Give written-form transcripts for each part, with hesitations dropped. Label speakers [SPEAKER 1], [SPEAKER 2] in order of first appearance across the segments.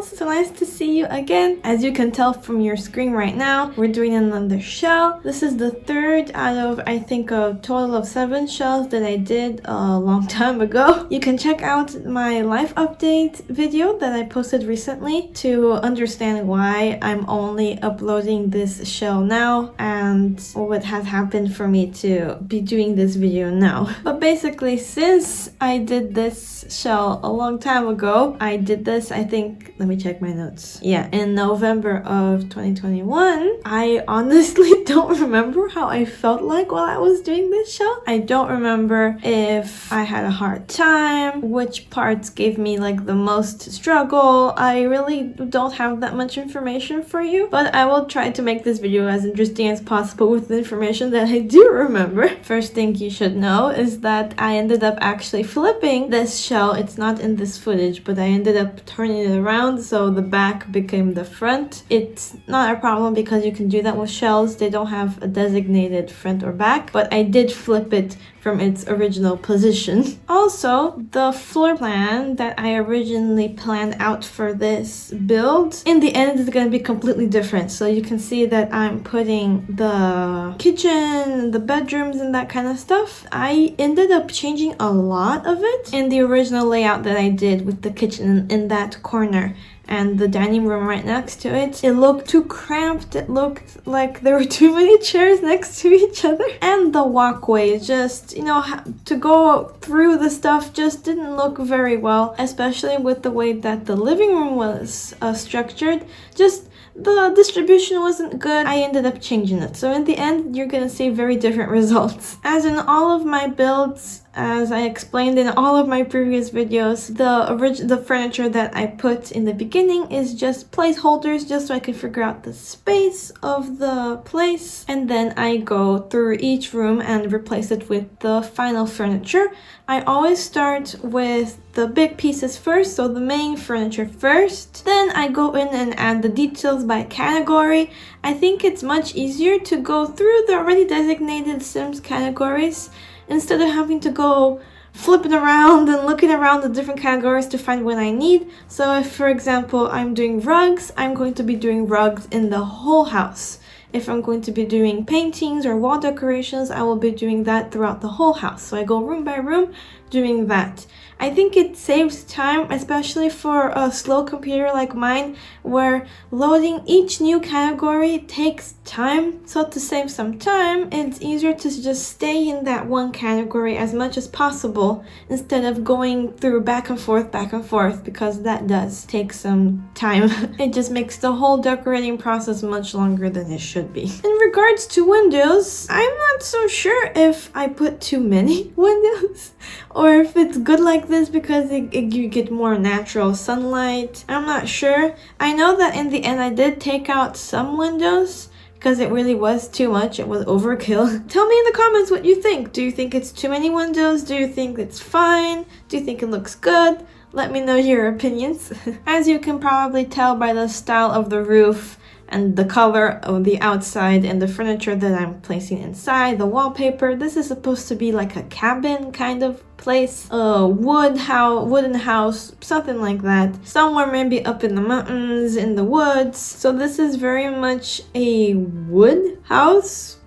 [SPEAKER 1] shells. So nice to see you again. As you can tell from your screen right now, we're doing another shell. This is the third out of, I think, a total of 7 shells that I did a long time ago. You can check out my life update video that I posted recently to understand why I'm only uploading this shell now and what has happened for me to be doing this video now. But basically, since I did this shell a long time ago, I did this, I think, let me check my notes. Yeah, in November of 2021. I honestly don't remember how I felt like while I was doing this shell. I don't remember if I had a hard time, which parts gave me like the most struggle. I really don't have that much information for you, but I will try to make this video as interesting as possible with the information that I do remember. First thing you should know is that I ended up actually flipping this shell. It's not in this footage, but I ended up turning it around so the back became the front. It's not a problem because you can do that with shells. They don't have a designated front or back, but I did flip it from its original position. Also, the floor plan that I originally planned out for this build, in the end is going to be completely different. So you can see that I'm putting the kitchen, the bedrooms and that kind of stuff. I ended up changing a lot of it in the original layout that I did with the kitchen in that corner and the dining room right next to it. It looked too cramped. It looked like there were too many chairs next to each other. And the walkway, just, you know, to go through the stuff just didn't look very well, especially with the way that the living room was structured. Just the distribution wasn't good. I ended up changing it. So in the end, you're gonna see very different results. As in all of my builds, as I explained in all of my previous videos, the furniture that I put in the beginning is just placeholders, just so I can figure out the space of the place. And then I go through each room and replace it with the final furniture. I always start with the big pieces first, so the main furniture first. Then I go in and add the details by category. I think it's much easier to go through the already designated Sims categories instead of having to go flipping around and looking around the different categories to find what I need. So if, for example, I'm doing rugs, I'm going to be doing rugs in the whole house. If I'm going to be doing paintings or wall decorations, I will be doing that throughout the whole house. So I go room by room doing that. I think it saves time, especially for a slow computer like mine, where loading each new category takes time. So to save some time, it's easier to just stay in that one category as much as possible instead of going through back and forth, because that does take some time. It just makes the whole decorating process much longer than it should be. In regards to windows, I'm not so sure if I put too many windows or if it's good like this because you get more natural sunlight. I'm not sure. I know that in the end I did take out some windows because it really was too much. It was overkill. Tell me in the comments what you think. Do you think it's too many windows? Do you think it's fine? Do you think it looks good? Let me know your opinions. As you can probably tell by the style of the roof and the color of the outside and the furniture that I'm placing inside, the wallpaper, this is supposed to be like a cabin kind of place, a wooden house, something like that. Somewhere maybe up in the mountains, in the woods. So this is very much a wood house.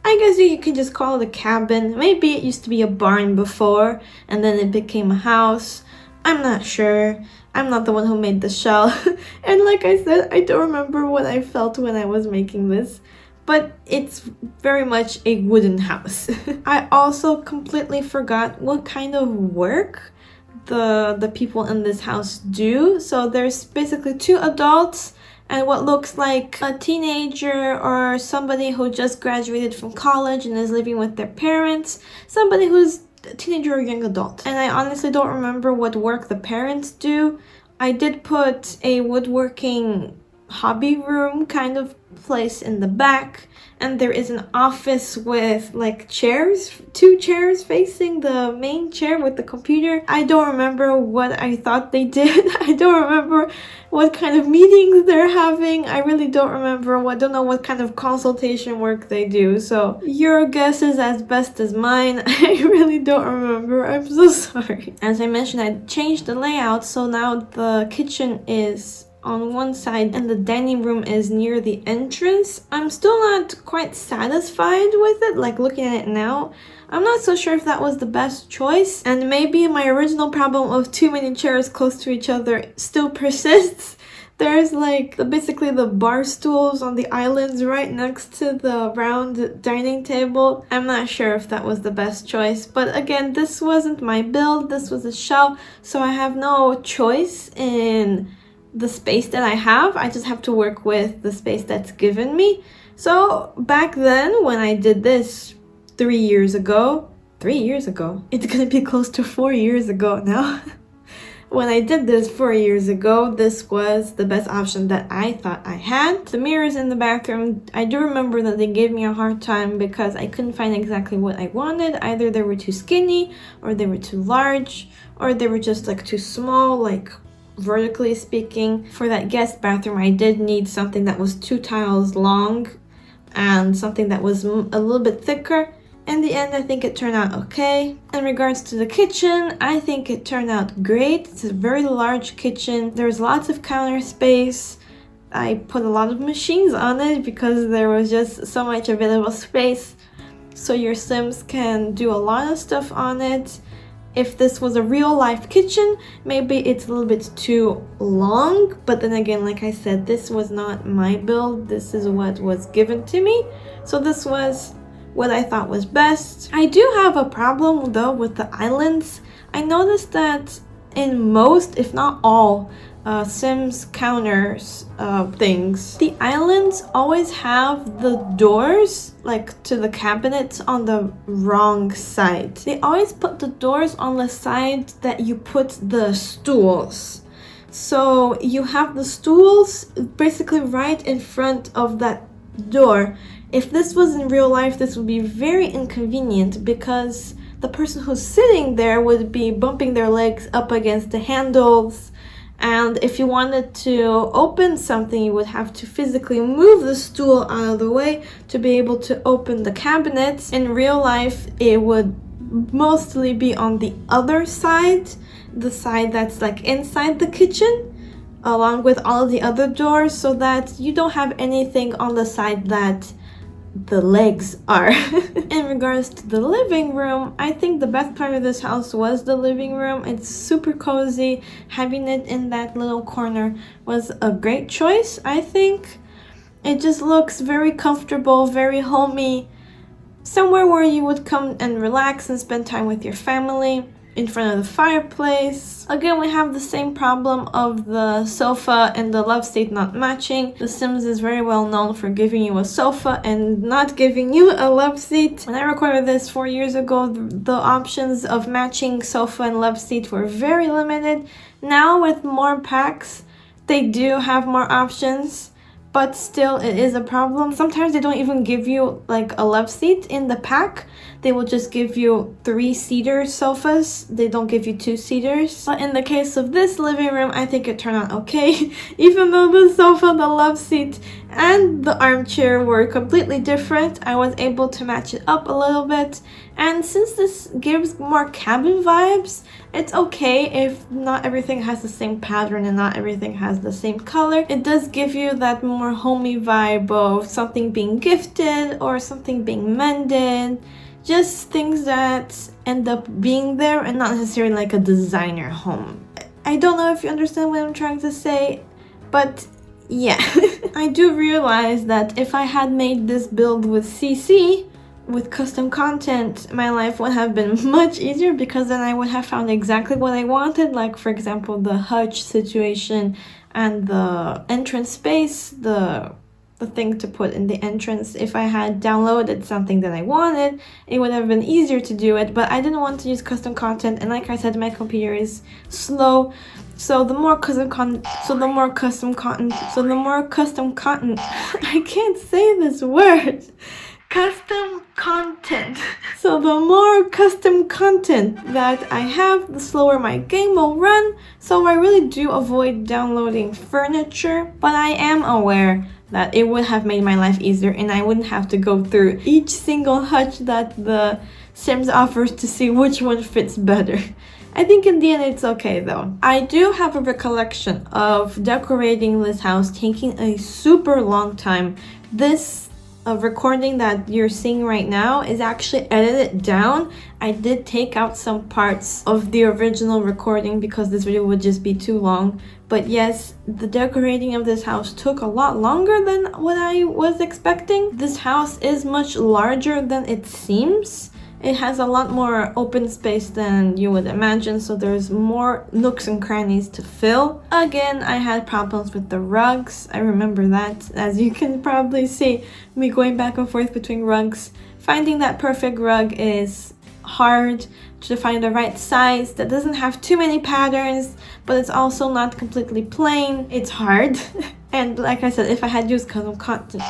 [SPEAKER 1] I guess you could just call it a cabin. Maybe it used to be a barn before and then it became a house. I'm not sure. I'm not the one who made the shell. And like I said, I don't remember what I felt when I was making this, but it's very much a wooden house. I also completely forgot what kind of work the people in this house do. So there's basically 2 adults and what looks like a teenager or somebody who just graduated from college and is living with their parents, somebody who's a teenager or young adult. And I honestly don't remember what work the parents do. I did put a woodworking hobby room kind of place in the back, and there is an office with like chairs, 2 chairs facing the main chair with the computer. I don't remember what I thought they did. I don't remember what kind of meetings they're having. I really don't remember. I don't know what kind of consultation work they do. So your guess is as best as mine. I really don't remember. I'm so sorry. As I mentioned, I changed the layout, so now the kitchen is on one side and the dining room is near the entrance. I'm still not quite satisfied with it, like looking at it now. I'm not so sure if that was the best choice, and maybe my original problem of too many chairs close to each other still persists. There's like basically the bar stools on the islands right next to the round dining table. I'm not sure if that was the best choice, but again, this wasn't my build, this was a shelf, so I have no choice in the space that I have. I just have to work with the space that's given me. So back then when I did this 3 years ago, it's gonna be close to 4 years ago now. When I did this 4 years ago, this was the best option that I thought I had. The mirrors in the bathroom, I do remember that they gave me a hard time because I couldn't find exactly what I wanted. Either they were too skinny, or they were too large, or they were just like too small, like vertically speaking. For that guest bathroom, I did need something that was 2 tiles long and something that was a little bit thicker. In the end, I think it turned out okay. In regards to the kitchen, I think it turned out great. It's a very large kitchen. There's lots of counter space. I put a lot of machines on it because there was just so much available space. So your Sims can do a lot of stuff on it. If this was a real life kitchen, maybe it's a little bit too long. But then again, like I said, this was not my build. This is what was given to me. So this was what I thought was best. I do have a problem though with the islands. I noticed that in most, if not all, Sims counters things, the islands always have the doors like to the cabinets on the wrong side. They always put the doors on the side that you put the stools. So you have the stools basically right in front of that door. If this was in real life, this would be very inconvenient because the person who's sitting there would be bumping their legs up against the handles. And if you wanted to open something, you would have to physically move the stool out of the way to be able to open the cabinets. In real life, it would mostly be on the other side, the side that's like inside the kitchen, along with all of the other doors, so that you don't have anything on the side that the legs are. In regards to the living room, I think the best part of this house was the living room. It's super cozy. Having it in that little corner was a great choice, I think. It just looks very comfortable, very homey. Somewhere where you would come and relax and spend time with your family. In front of the fireplace. Again, we have the same problem of the sofa and the love seat not matching. The Sims is very well known for giving you a sofa and not giving you a love seat. When I recorded this 4 years ago, the options of matching sofa and love seat were very limited. Now with more packs, they do have more options, but still it is a problem. Sometimes they don't even give you like a love seat in the pack. They will just give you 3-seater sofas. They don't give you 2-seaters. But in the case of this living room, I think it turned out okay. Even though the sofa, the love seat, and the armchair were completely different, I was able to match it up a little bit. And since this gives more cabin vibes, it's okay if not everything has the same pattern and not everything has the same color. It does give you that more homey vibe of something being gifted or something being mended. Just things that end up being there and not necessarily like a designer home. I don't know if you understand what I'm trying to say, but yeah. I do realize that if I had made this build with CC, with custom content, my life would have been much easier because then I would have found exactly what I wanted, like for example the hutch situation and the entrance space, the thing to put in the entrance. If I had downloaded something that I wanted, it would have been easier to do it, but I didn't want to use custom content, and like I said, my computer is slow. So the more custom content, I can't say this word. Custom content. So the more custom content that I have, the slower my game will run. So I really do avoid downloading furniture, but I am aware that it would have made my life easier and I wouldn't have to go through each single hutch that the Sims offers to see which one fits better. I think in the end it's okay though. I do have a recollection of decorating this house taking a super long time. This recording that you're seeing right now is actually edited down. I did take out some parts of the original recording because this video would just be too long. But yes, the decorating of this house took a lot longer than what I was expecting. This house is much larger than it seems. It has a lot more open space than you would imagine, so there's more nooks and crannies to fill. Again, I had problems with the rugs. I remember that, as you can probably see, me going back and forth between rugs. Finding that perfect rug is hard, to find the right size that doesn't have too many patterns, but it's also not completely plain. It's hard. And like I said, if I had used custom content,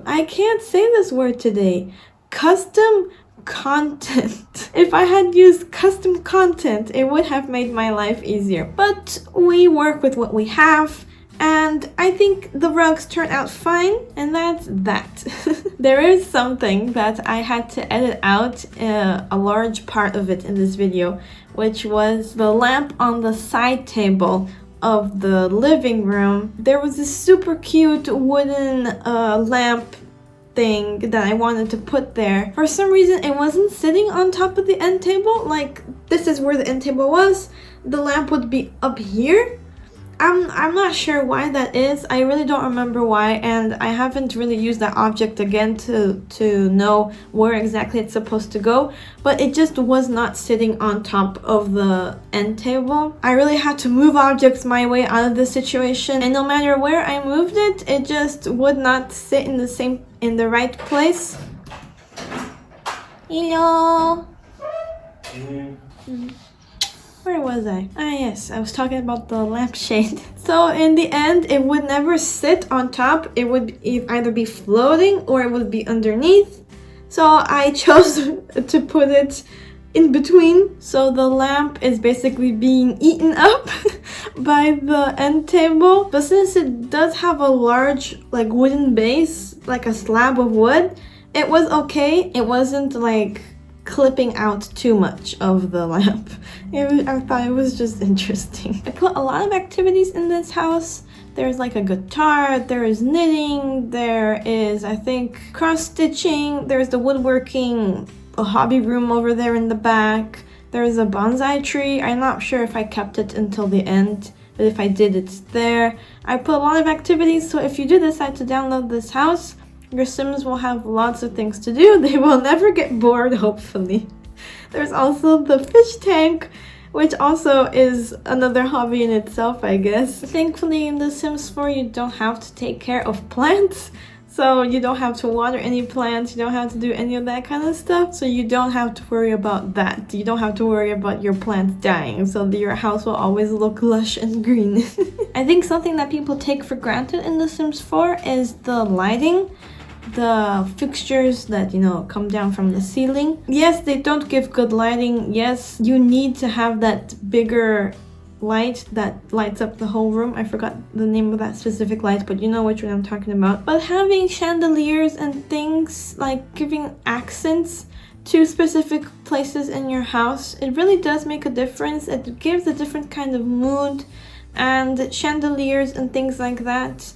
[SPEAKER 1] I can't say this word today. Custom content. If I had used custom content, it would have made my life easier. But we work with what we have, and I think the rugs turn out fine, and that's that. There is something that I had to edit out, a large part of it in this video, which was the lamp on the side table of the living room. There was this super cute wooden lamp thing that I wanted to put there. For some reason, it wasn't sitting on top of the end table. Like, this is where the end table was. The lamp would be up here. I'm not sure why that is. I really don't remember why, and I haven't really used that object again to know where exactly it's supposed to go, but it just was not sitting on top of the end table. I really had to move objects my way out of this situation, and no matter where I moved it, it just would not sit in the right place. Hello. Where was I? Ah yes, I was talking about the lampshade. So in the end, it would never sit on top. It would either be floating or it would be underneath. So I chose to put it in between. So the lamp is basically being eaten up by the end table. But since it does have a large like wooden base, like a slab of wood, it was okay. It wasn't like clipping out too much of the lamp. I thought it was just interesting. I put a lot of activities in this house. There's like a guitar, there is knitting, there is, I think, cross-stitching, there's the woodworking, a hobby room over there in the back, there's a bonsai tree. I'm not sure if I kept it until the end, but if I did, it's there. I put a lot of activities, so if you do decide to download this house, your Sims will have lots of things to do. They will never get bored, hopefully. There's also the fish tank, which also is another hobby in itself, I guess. Thankfully, in The Sims 4, you don't have to take care of plants. So you don't have to water any plants, you don't have to do any of that kind of stuff. So you don't have to worry about that. You don't have to worry about your plants dying. So your house will always look lush and green. I think something that people take for granted in The Sims 4 is the lighting. The fixtures that, come down from the ceiling. Yes, they don't give good lighting. Yes, you need to have that bigger light that lights up the whole room. I forgot the name of that specific light, but you know which one I'm talking about. But having chandeliers and things, like giving accents to specific places in your house, it really does make a difference. It gives a different kind of mood, and chandeliers and things like that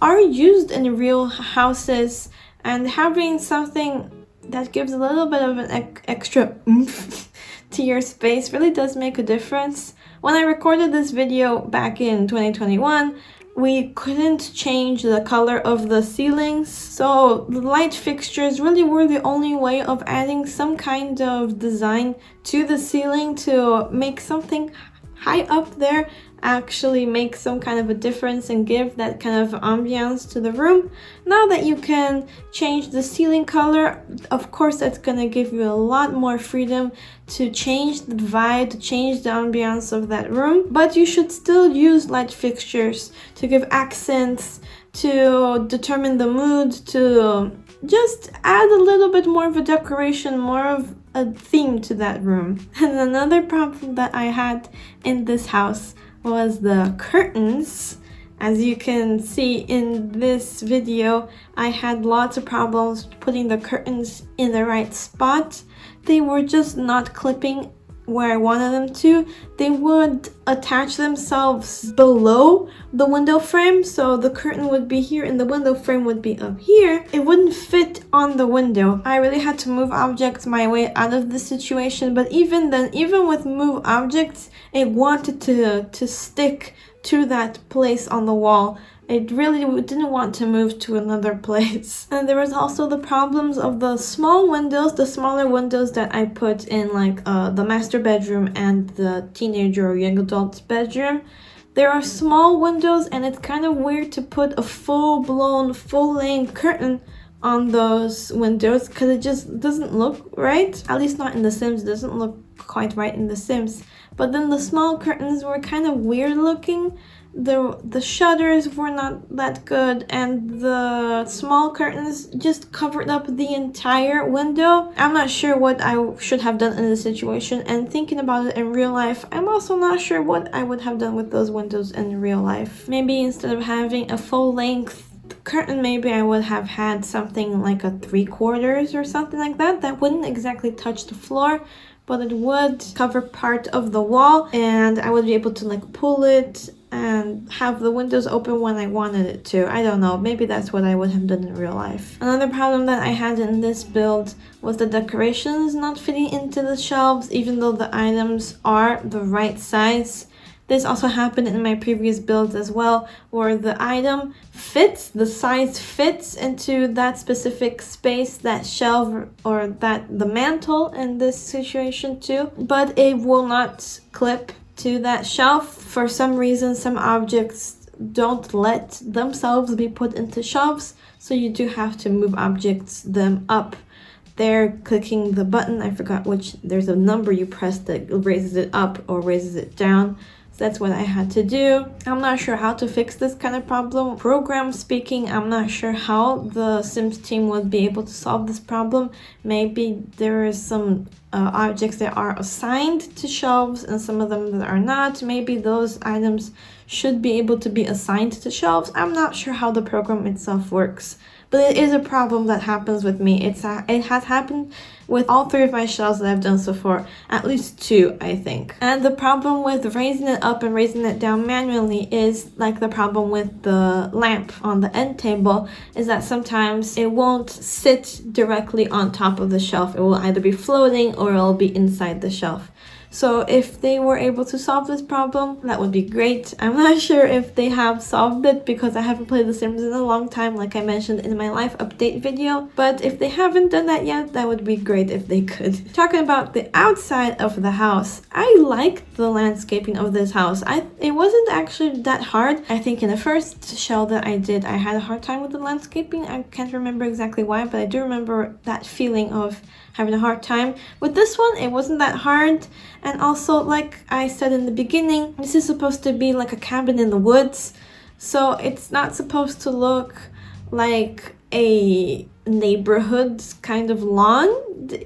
[SPEAKER 1] are used in real houses, and having something that gives a little bit of an extra oomph to your space really does make a difference. When I recorded this video back in 2021, we couldn't change the color of the ceilings, so the light fixtures really were the only way of adding some kind of design to the ceiling to make something high up there actually make some kind of a difference and give that kind of ambiance to the room. Now that you can change the ceiling color, of course that's gonna give you a lot more freedom to change the vibe, to change the ambiance of that room. But you should still use light fixtures to give accents, to determine the mood, to just add a little bit more of a decoration, more of a theme to that room. And another problem that I had in this house was the curtains. As you can see in this video, I had lots of problems putting the curtains in the right spot. They were just not clipping where I wanted them to, they would attach themselves below the window frame. So the curtain would be here and the window frame would be up here. It wouldn't fit on the window. I really had to move objects my way out of this situation. But even then, even with move objects, it wanted to stick to that place on the wall. It really didn't want to move to another place. And there was also the problems of the small windows, the smaller windows that I put in like the master bedroom and the teenager or young adult's bedroom. There are small windows and it's kind of weird to put a full-blown, full-length curtain on those windows because it just doesn't look right. At least not in The Sims. It doesn't look quite right in The Sims. But then the small curtains were kind of weird looking. The shutters were not that good and the small curtains just covered up the entire window. I'm not sure what I should have done in this situation, and thinking about it in real life, I'm also not sure what I would have done with those windows in real life. Maybe instead of having a full-length curtain, maybe I would have had something like a 3/4 or something like that. That wouldn't exactly touch the floor, but it would cover part of the wall and I would be able to like pull it and have the windows open when I wanted it to. I don't know, maybe that's what I would have done in real life. Another problem that I had in this build was the decorations not fitting into the shelves, even though the items are the right size. This also happened in my previous builds as well, where the item fits, the size fits into that specific space, that shelf or the mantle in this situation too, but it will not clip to that shelf. For some reason, some objects don't let themselves be put into shelves, so you do have to move them up. There, clicking the button, I forgot which, there's a number you press that raises it up or raises it down. That's what I had to do. I'm not sure how to fix this kind of problem. Program speaking, I'm not sure how the Sims team would be able to solve this problem. Maybe there is some objects that are assigned to shelves and some of them that are not. Maybe those items should be able to be assigned to shelves. I'm not sure how the program itself works. But it is a problem that happens with me. It has happened with all 3 of my shelves that I've done so far. At least 2, I think. And the problem with raising it up and raising it down manually is like the problem with the lamp on the end table, is that sometimes it won't sit directly on top of the shelf. It will either be floating or it'll be inside the shelf. So if they were able to solve this problem, that would be great. I'm not sure if they have solved it because I haven't played The Sims in a long time, like I mentioned in my life update video. But if they haven't done that yet, that would be great if they could. Talking about the outside of the house, I liked the landscaping of this house. It wasn't actually that hard. I think in the first shell that I did, I had a hard time with the landscaping. I can't remember exactly why, but I do remember that feeling of having a hard time. With this one, it wasn't that hard. And also, like I said in the beginning, this is supposed to be like a cabin in the woods. So it's not supposed to look like a neighborhood kind of lawn,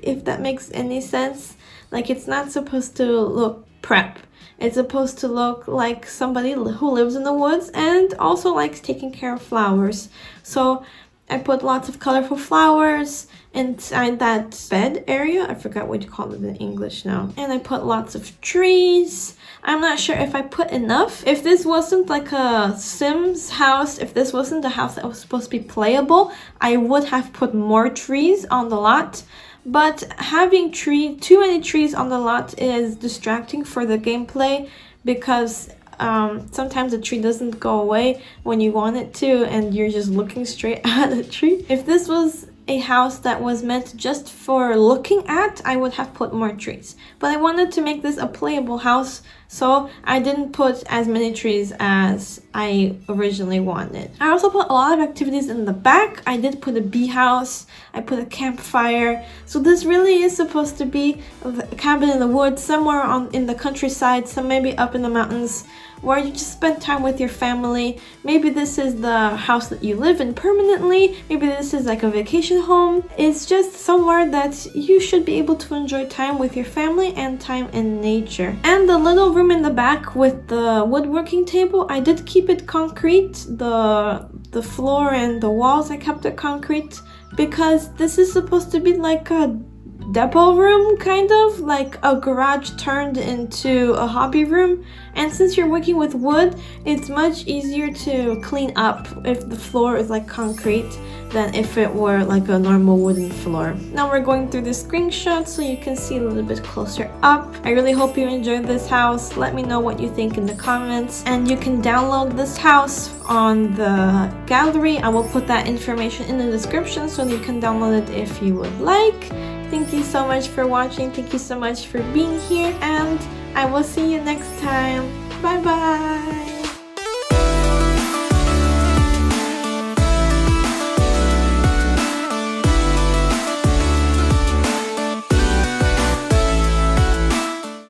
[SPEAKER 1] if that makes any sense. Like, it's not supposed to look prep. It's supposed to look like somebody who lives in the woods and also likes taking care of flowers. So I put lots of colorful flowers inside that bed area. I forgot what you call it in English now. And I put lots of trees. I'm not sure if I put enough. If this wasn't like a Sims house, if this wasn't a house that was supposed to be playable, I would have put more trees on the lot. But having too many trees on the lot is distracting for the gameplay because sometimes the tree doesn't go away when you want it to and you're just looking straight at the tree. If this was a house that was meant just for looking at, I would have put more trees. But I wanted to make this a playable house, so I didn't put as many trees as I originally wanted. I also put a lot of activities in the back. I did put a bee house, I put a campfire. So this really is supposed to be a cabin in the woods, somewhere in the countryside, some maybe up in the mountains, where you just spend time with your family. Maybe this is the house that you live in permanently. Maybe this is like a vacation home. It's just somewhere that you should be able to enjoy time with your family and time in nature. And the little room in the back with the woodworking table, I did keep it concrete. The floor and the walls, I kept it concrete because this is supposed to be like a depot room, kind of like a garage turned into a hobby room. And since you're working with wood, it's much easier to clean up if the floor is like concrete than if it were like a normal wooden floor. Now we're going through the screenshot so you can see a little bit closer up. I really hope you enjoyed this house. Let me know what you think in the comments, and you can download this house on the gallery. I will put that information in the description so you can download it if you would like. Thank you so much for watching. Thank you so much for being here, and I will see you next time. Bye bye.